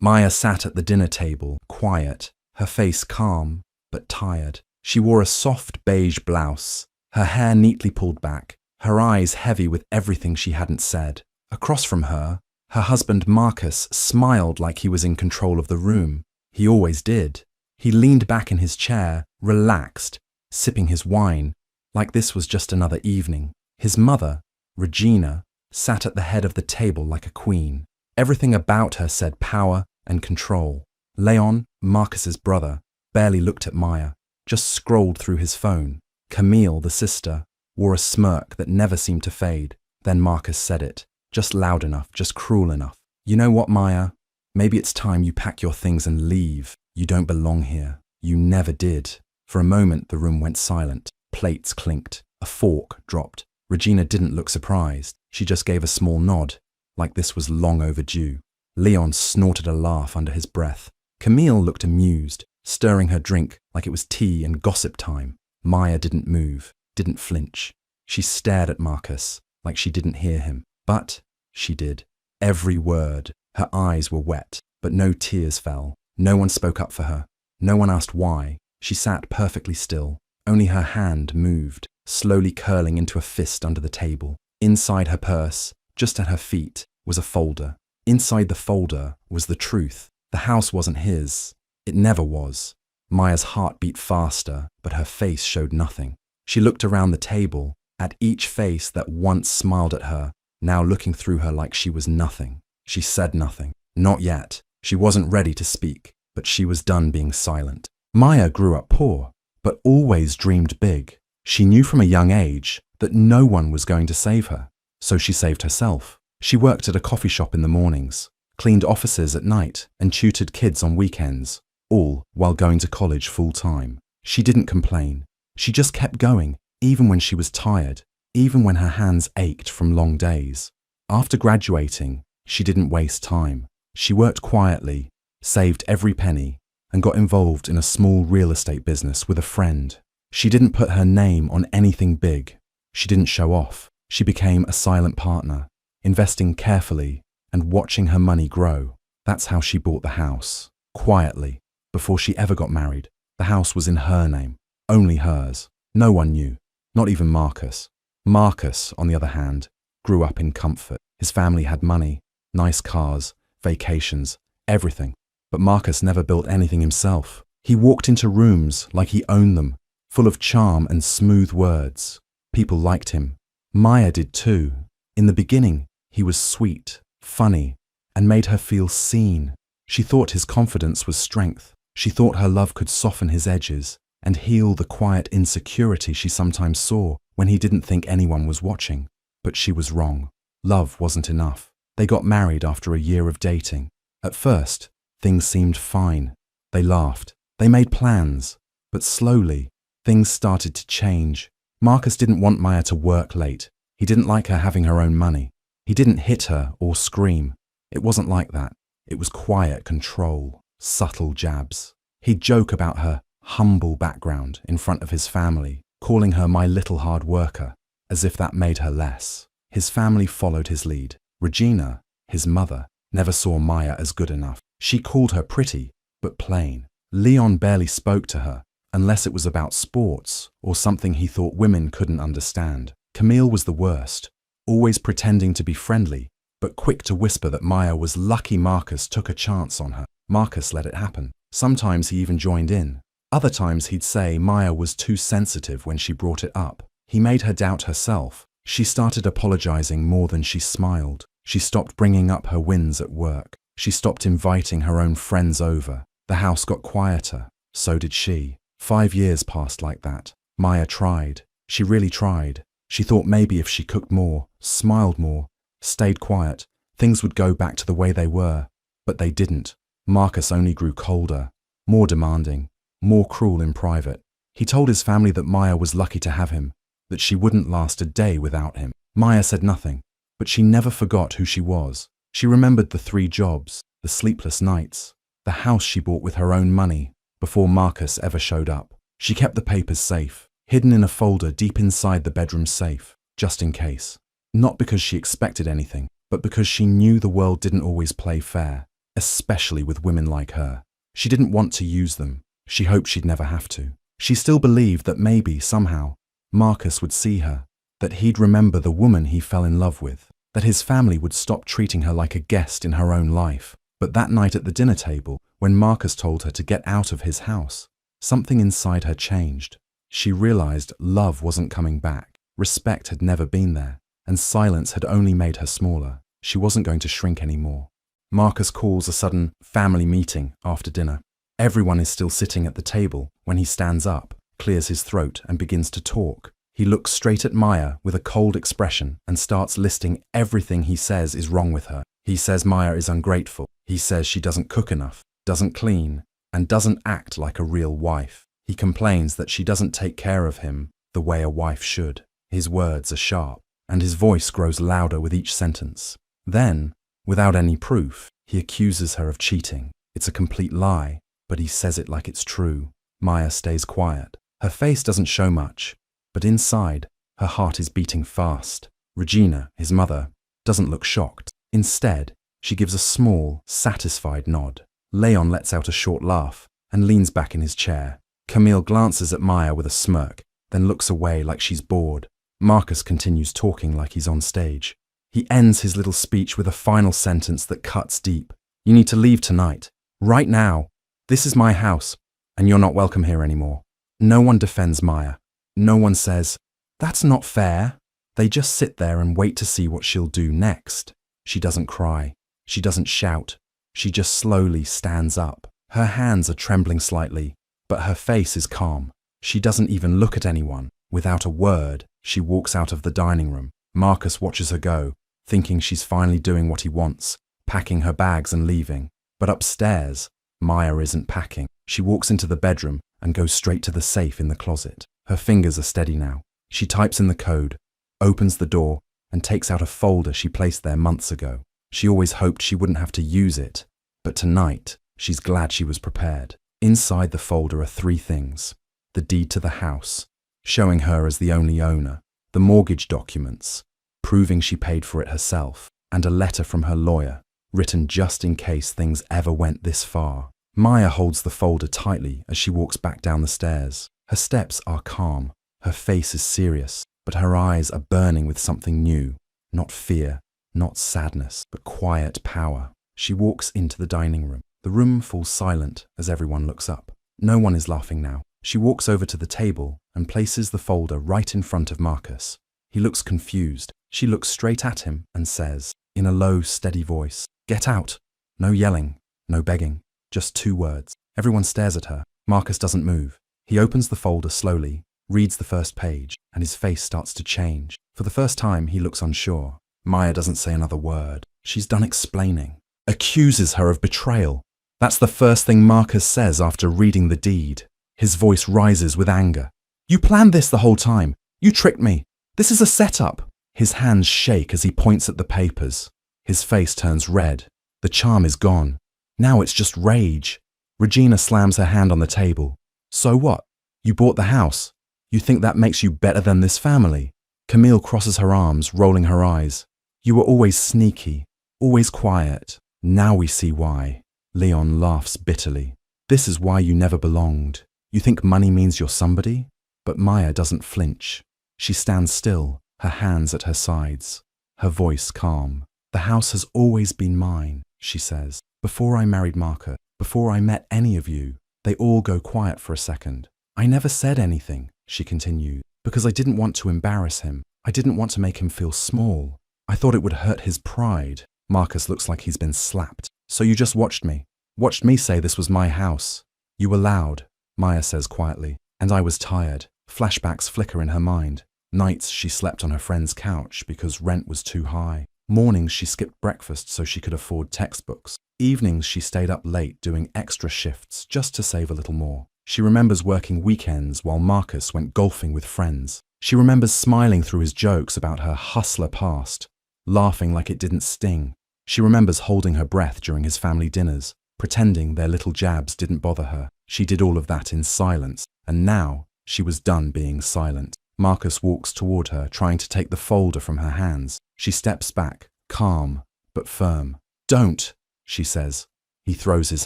Maya sat at the dinner table, quiet, her face calm, but tired. She wore a soft beige blouse, her hair neatly pulled back, her eyes heavy with everything she hadn't said. Across from her, her husband Marcus smiled like he was in control of the room. He always did. He leaned back in his chair, relaxed, sipping his wine, like this was just another evening. His mother, Regina, sat at the head of the table like a queen. Everything about her said power and control. Leon, Marcus's brother, barely looked at Maya, just scrolled through his phone. Camille, the sister, wore a smirk that never seemed to fade. Then Marcus said it, just loud enough, just cruel enough. "You know what, Maya? Maybe it's time you pack your things and leave. You don't belong here. You never did." For a moment, the room went silent. Plates clinked. A fork dropped. Regina didn't look surprised. She just gave a small nod, like this was long overdue. Leon snorted a laugh under his breath. Camille looked amused, stirring her drink like it was tea and gossip time. Maya didn't move, didn't flinch. She stared at Marcus like she didn't hear him. But she did. Every word. Her eyes were wet, but no tears fell. No one spoke up for her. No one asked why. She sat perfectly still. Only her hand moved, slowly curling into a fist under the table. Inside her purse, just at her feet, was a folder. Inside the folder was the truth. The house wasn't his. It never was. Maya's heart beat faster, but her face showed nothing. She looked around the table, at each face that once smiled at her, now looking through her like she was nothing. She said nothing. Not yet. She wasn't ready to speak, but she was done being silent. Maya grew up poor, but always dreamed big. She knew from a young age that no one was going to save her, so she saved herself. She worked at a coffee shop in the mornings, cleaned offices at night, and tutored kids on weekends, all while going to college full-time. She didn't complain. She just kept going, even when she was tired, even when her hands ached from long days. After graduating, she didn't waste time. She worked quietly, saved every penny, and got involved in a small real estate business with a friend. She didn't put her name on anything big. She didn't show off. She became a silent partner, investing carefully and watching her money grow. That's how she bought the house, quietly, before she ever got married. The house was in her name, only hers. No one knew, not even Marcus. Marcus, on the other hand, grew up in comfort. His family had money, nice cars, vacations, everything. But Marcus never built anything himself. He walked into rooms like he owned them, full of charm and smooth words. People liked him. Maya did too. In the beginning, he was sweet, funny, and made her feel seen. She thought his confidence was strength. She thought her love could soften his edges and heal the quiet insecurity she sometimes saw when he didn't think anyone was watching. But she was wrong. Love wasn't enough. They got married after a year of dating. At first, things seemed fine. They laughed. They made plans. But slowly, things started to change. Marcus didn't want Maya to work late. He didn't like her having her own money. He didn't hit her or scream. It wasn't like that. It was quiet control, subtle jabs. He'd joke about her humble background in front of his family, calling her my little hard worker, as if that made her less. His family followed his lead. Regina, his mother, never saw Maya as good enough. She called her pretty, but plain. Leon barely spoke to her, unless it was about sports or something he thought women couldn't understand. Camille was the worst, always pretending to be friendly, but quick to whisper that Maya was lucky Marcus took a chance on her. Marcus let it happen. Sometimes he even joined in. Other times he'd say Maya was too sensitive when she brought it up. He made her doubt herself. She started apologizing more than she smiled. She stopped bringing up her wins at work. She stopped inviting her own friends over. The house got quieter. So did she. 5 years passed like that. Maya tried. She really tried. She thought maybe if she cooked more, smiled more, stayed quiet, things would go back to the way they were. But they didn't. Marcus only grew colder, more demanding, more cruel in private. He told his family that Maya was lucky to have him, that she wouldn't last a day without him. Maya said nothing, but she never forgot who she was. She remembered the 3 jobs, the sleepless nights, the house she bought with her own money before Marcus ever showed up. She kept the papers safe, hidden in a folder deep inside the bedroom safe, just in case. Not because she expected anything, but because she knew the world didn't always play fair. especially with women like her. She didn't want to use them. She hoped she'd never have to. She still believed that maybe, somehow, Marcus would see her, that he'd remember the woman he fell in love with, that his family would stop treating her like a guest in her own life. But that night at the dinner table, when Marcus told her to get out of his house, something inside her changed. She realized love wasn't coming back, respect had never been there, and silence had only made her smaller. She wasn't going to shrink anymore. Marcus calls a sudden family meeting after dinner. Everyone is still sitting at the table when he stands up, clears his throat, and begins to talk. He looks straight at Maya with a cold expression and starts listing everything he says is wrong with her. He says Maya is ungrateful. He says she doesn't cook enough, doesn't clean, and doesn't act like a real wife. He complains that she doesn't take care of him the way a wife should. His words are sharp, and his voice grows louder with each sentence. Then, without any proof, he accuses her of cheating. It's a complete lie, but he says it like it's true. Maya stays quiet. Her face doesn't show much, but inside, her heart is beating fast. Regina, his mother, doesn't look shocked. Instead, she gives a small, satisfied nod. Leon lets out a short laugh and leans back in his chair. Camille glances at Maya with a smirk, then looks away like she's bored. Marcus continues talking like he's on stage. He ends his little speech with a final sentence that cuts deep. You need to leave tonight. Right now. This is my house, and you're not welcome here anymore. No one defends Maya. No one says, that's not fair. They just sit there and wait to see what she'll do next. She doesn't cry. She doesn't shout. She just slowly stands up. Her hands are trembling slightly, but her face is calm. She doesn't even look at anyone. Without a word, she walks out of the dining room. Marcus watches her go, thinking she's finally doing what he wants, packing her bags and leaving. But upstairs, Maya isn't packing. She walks into the bedroom and goes straight to the safe in the closet. Her fingers are steady now. She types in the code, opens the door, and takes out a folder she placed there months ago. She always hoped she wouldn't have to use it, but tonight, she's glad she was prepared. Inside the folder are 3 things: the deed to the house, showing her as the only owner, the mortgage documents, proving she paid for it herself, and a letter from her lawyer, written just in case things ever went this far. Maya holds the folder tightly as she walks back down the stairs. Her steps are calm, her face is serious, but her eyes are burning with something new. Not fear, not sadness, but quiet power. She walks into the dining room. The room falls silent as everyone looks up. No one is laughing now. She walks over to the table and places the folder right in front of Marcus. He looks confused. She looks straight at him and says, in a low, steady voice, "Get out." No yelling, no begging, just 2 words. Everyone stares at her. Marcus doesn't move. He opens the folder slowly, reads the first page, and his face starts to change. For the first time, he looks unsure. Maya doesn't say another word. She's done explaining. Accuses her of betrayal. That's the first thing Marcus says after reading the deed. His voice rises with anger. You planned this the whole time. You tricked me. This is a setup. His hands shake as he points at the papers. His face turns red. The charm is gone. Now it's just rage. Regina slams her hand on the table. So what? You bought the house. You think that makes you better than this family? Camille crosses her arms, rolling her eyes. You were always sneaky, always quiet. Now we see why. Leon laughs bitterly. This is why you never belonged. You think money means you're somebody? But Maya doesn't flinch. She stands still, her hands at her sides, her voice calm. The house has always been mine, she says. Before I married Marcus, before I met any of you. They all go quiet for a second. I never said anything, she continued, because I didn't want to embarrass him. I didn't want to make him feel small. I thought it would hurt his pride. Marcus looks like he's been slapped. So you just watched me say this was my house. You were loud, Maya says quietly, and I was tired. Flashbacks flicker in her mind. Nights she slept on her friend's couch because rent was too high. Mornings she skipped breakfast so she could afford textbooks. Evenings she stayed up late doing extra shifts just to save a little more. She remembers working weekends while Marcus went golfing with friends. She remembers smiling through his jokes about her hustler past, laughing like it didn't sting. She remembers holding her breath during his family dinners, pretending their little jabs didn't bother her. She did all of that in silence, and now she was done being silent. Marcus walks toward her, trying to take the folder from her hands. She steps back, calm but firm. Don't, she says. He throws his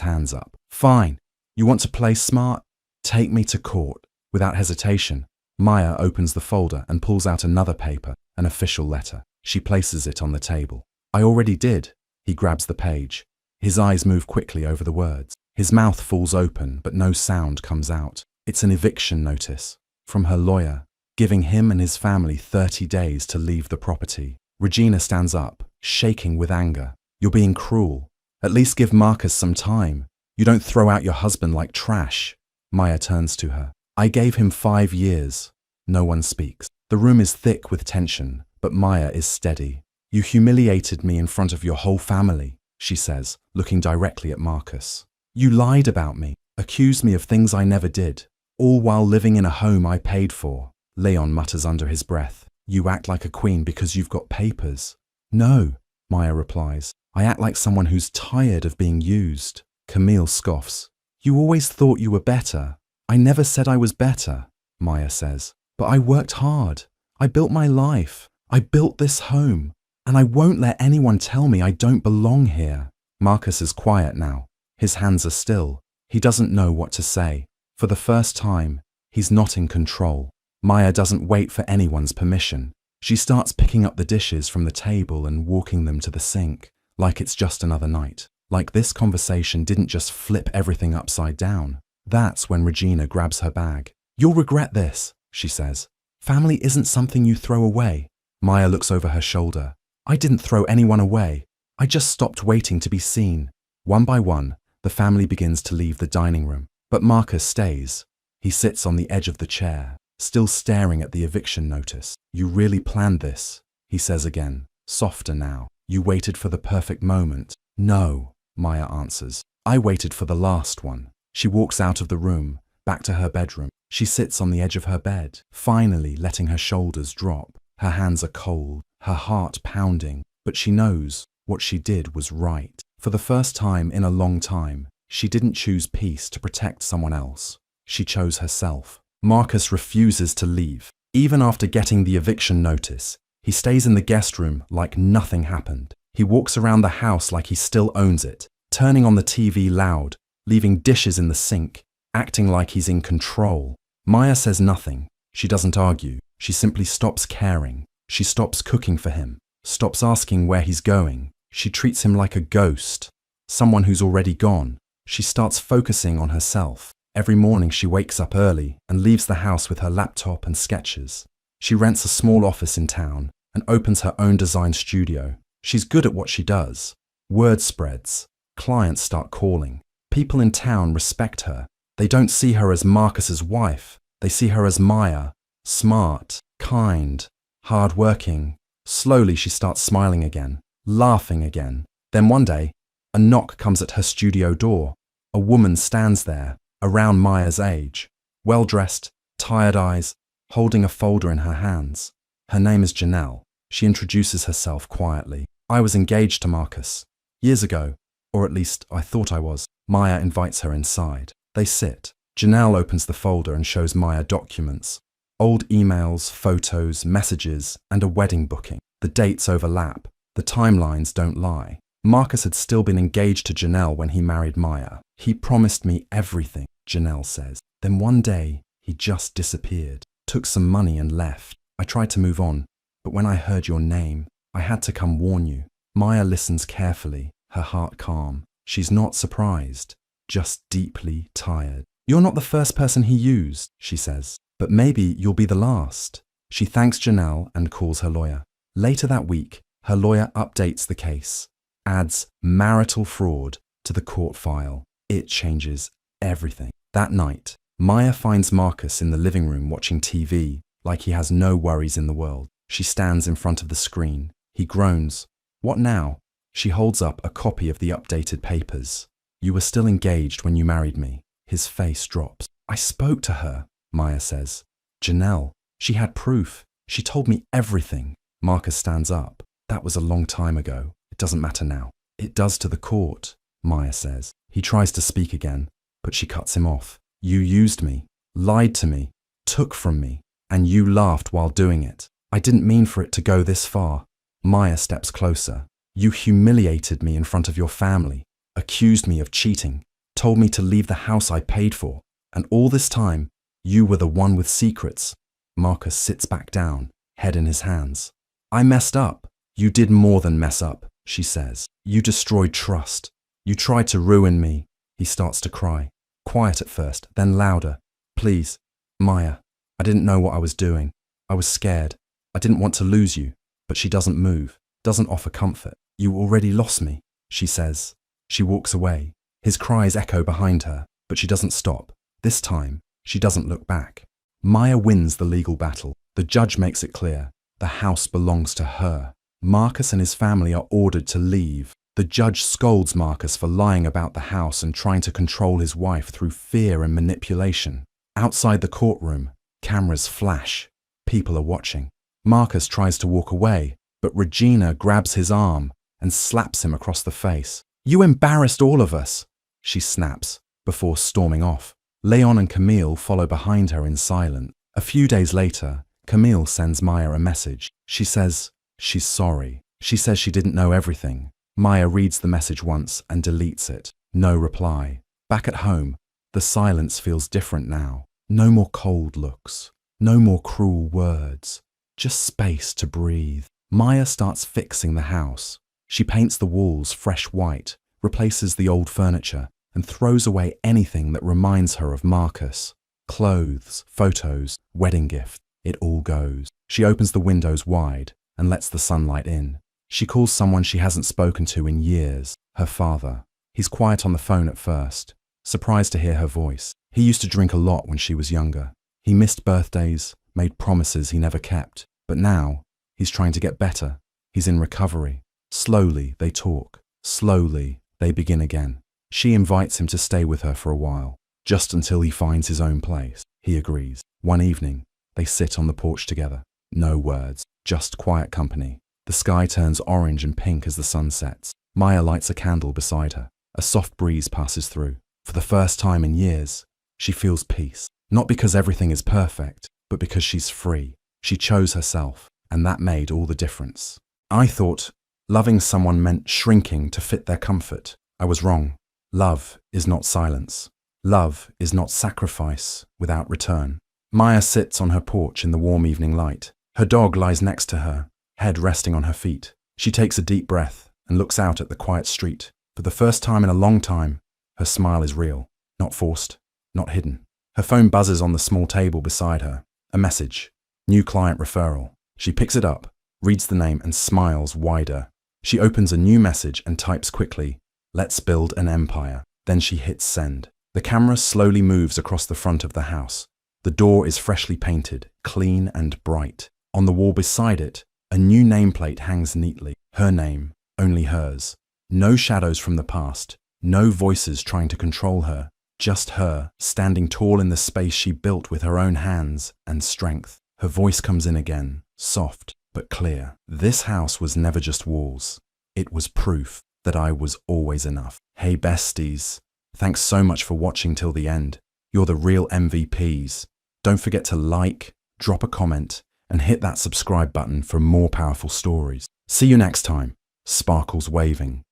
hands up. Fine. You want to play smart? Take me to court. Without hesitation, Maya opens the folder and pulls out another paper, an official letter. She places it on the table. I already did. He grabs the page. His eyes move quickly over the words. His mouth falls open, but no sound comes out. It's an eviction notice from her lawyer, giving him and his family 30 days to leave the property. Regina stands up, shaking with anger. You're being cruel. At least give Marcus some time. You don't throw out your husband like trash. Maya turns to her. I gave him 5 years. No one speaks. The room is thick with tension, but Maya is steady. You humiliated me in front of your whole family, she says, looking directly at Marcus. You lied about me, accused me of things I never did, all while living in a home I paid for. Leon mutters under his breath. You act like a queen because you've got papers. No, Maya replies. I act like someone who's tired of being used. Camille scoffs. You always thought you were better. I never said I was better, Maya says. But I worked hard. I built my life. I built this home. And I won't let anyone tell me I don't belong here. Marcus is quiet now. His hands are still. He doesn't know what to say. For the first time, he's not in control. Maya doesn't wait for anyone's permission. She starts picking up the dishes from the table and walking them to the sink, like it's just another night. Like this conversation didn't just flip everything upside down. That's when Regina grabs her bag. You'll regret this, she says. Family isn't something you throw away. Maya looks over her shoulder. I didn't throw anyone away. I just stopped waiting to be seen. One by one, the family begins to leave the dining room. But Marcus stays. He sits on the edge of the chair, still staring at the eviction notice. You really planned this, he says again, softer now. You waited for the perfect moment. No, Maya answers. I waited for the last one. She walks out of the room, back to her bedroom. She sits on the edge of her bed, finally letting her shoulders drop. Her hands are cold, her heart pounding, but she knows what she did was right. For the first time in a long time, she didn't choose peace to protect someone else. She chose herself. Marcus refuses to leave. Even after getting the eviction notice, he stays in the guest room like nothing happened. He walks around the house like he still owns it, turning on the TV loud, leaving dishes in the sink, acting like he's in control. Maya says nothing. She doesn't argue. She simply stops caring. She stops cooking for him, stops asking where he's going. She treats him like a ghost, someone who's already gone. She starts focusing on herself. Every morning she wakes up early and leaves the house with her laptop and sketches. She rents a small office in town and opens her own design studio. She's good at what she does. Word spreads. Clients start calling. People in town respect her. They don't see her as Marcus's wife. They see her as Maya. Smart, kind, hard-working. Slowly she starts smiling again, laughing again. Then one day, a knock comes at her studio door. A woman stands there, around Maya's age, well-dressed, tired eyes, holding a folder in her hands. Her name is Janelle. She introduces herself quietly. I was engaged to Marcus. Years ago, or at least I thought I was. Maya invites her inside. They sit. Janelle opens the folder and shows Maya documents. Old emails, photos, messages, and a wedding booking. The dates overlap. The timelines don't lie. Marcus had still been engaged to Janelle when he married Maya. He promised me everything, Janelle says. Then one day, he just disappeared, took some money and left. I tried to move on, but when I heard your name, I had to come warn you. Maya listens carefully, her heart calm. She's not surprised, just deeply tired. You're not the first person he used, she says, but maybe you'll be the last. She thanks Janelle and calls her lawyer. Later that week, her lawyer updates the case, adds marital fraud to the court file. It changes everything. That night, Maya finds Marcus in the living room watching TV like he has no worries in the world. She stands in front of the screen. He groans. What now? She holds up a copy of the updated papers. You were still engaged when you married me. His face drops. I spoke to her, Maya says. Janelle, she had proof. She told me everything. Marcus stands up. That was a long time ago. It doesn't matter now. It does to the court, Maya says. He tries to speak again, but she cuts him off. You used me, lied to me, took from me, and you laughed while doing it. I didn't mean for it to go this far. Maya steps closer. You humiliated me in front of your family. accused me of cheating, told me to leave the house I paid for, and all this time, you were the one with secrets. Marcus sits back down, head in his hands. I messed up. You did more than mess up, she says. You destroyed trust. You tried to ruin me. He starts to cry. Quiet at first, then louder. Please, Maya, I didn't know what I was doing. I was scared. I didn't want to lose you. But she doesn't move, doesn't offer comfort. You already lost me, she says. She walks away. His cries echo behind her, but she doesn't stop. This time, she doesn't look back. Maya wins the legal battle. The judge makes it clear. The house belongs to her. Marcus and his family are ordered to leave. The judge scolds Marcus for lying about the house and trying to control his wife through fear and manipulation. Outside the courtroom, cameras flash. People are watching. Marcus tries to walk away, but Regina grabs his arm and slaps him across the face. You embarrassed all of us, she snaps, before storming off. Leon and Camille follow behind her in silence. A few days later, Camille sends Maya a message. She says she's sorry. She says she didn't know everything. Maya reads the message once and deletes it. No reply. Back at home, the silence feels different now. No more cold looks. No more cruel words. Just space to breathe. Maya starts fixing the house. She paints the walls fresh white, replaces the old furniture, and throws away anything that reminds her of Marcus. Clothes, photos, wedding gift, it all goes. She opens the windows wide and lets the sunlight in. She calls someone she hasn't spoken to in years, her father. He's quiet on the phone at first, surprised to hear her voice. He used to drink a lot when she was younger. He missed birthdays, made promises he never kept. But now, he's trying to get better. He's in recovery. Slowly, they talk. Slowly, they begin again. She invites him to stay with her for a while, just until he finds his own place. He agrees. One evening, they sit on the porch together. No words, just quiet company. The sky turns orange and pink as the sun sets. Maya lights a candle beside her. A soft breeze passes through. For the first time in years, she feels peace. Not because everything is perfect, but because she's free. She chose herself, and that made all the difference. I thought loving someone meant shrinking to fit their comfort. I was wrong. Love is not silence. Love is not sacrifice without return. Maya sits on her porch in the warm evening light. Her dog lies next to her, head resting on her feet. She takes a deep breath and looks out at the quiet street. For the first time in a long time, her smile is real, not forced, not hidden. Her phone buzzes on the small table beside her. A message. New client referral. She picks it up, reads the name and smiles wider. She opens a new message and types quickly, "Let's build an empire." Then she hits send. The camera slowly moves across the front of the house. The door is freshly painted, clean and bright. On the wall beside it, a new nameplate hangs neatly. Her name, only hers. No shadows from the past, no voices trying to control her. Just her, standing tall in the space she built with her own hands and strength. Her voice comes in again, soft but clear. This house was never just walls. It was proof that I was always enough. Hey besties, thanks so much for watching till the end. You're the real MVPs. Don't forget to like, drop a comment, and hit that subscribe button for more powerful stories. See you next time. Sparkles waving.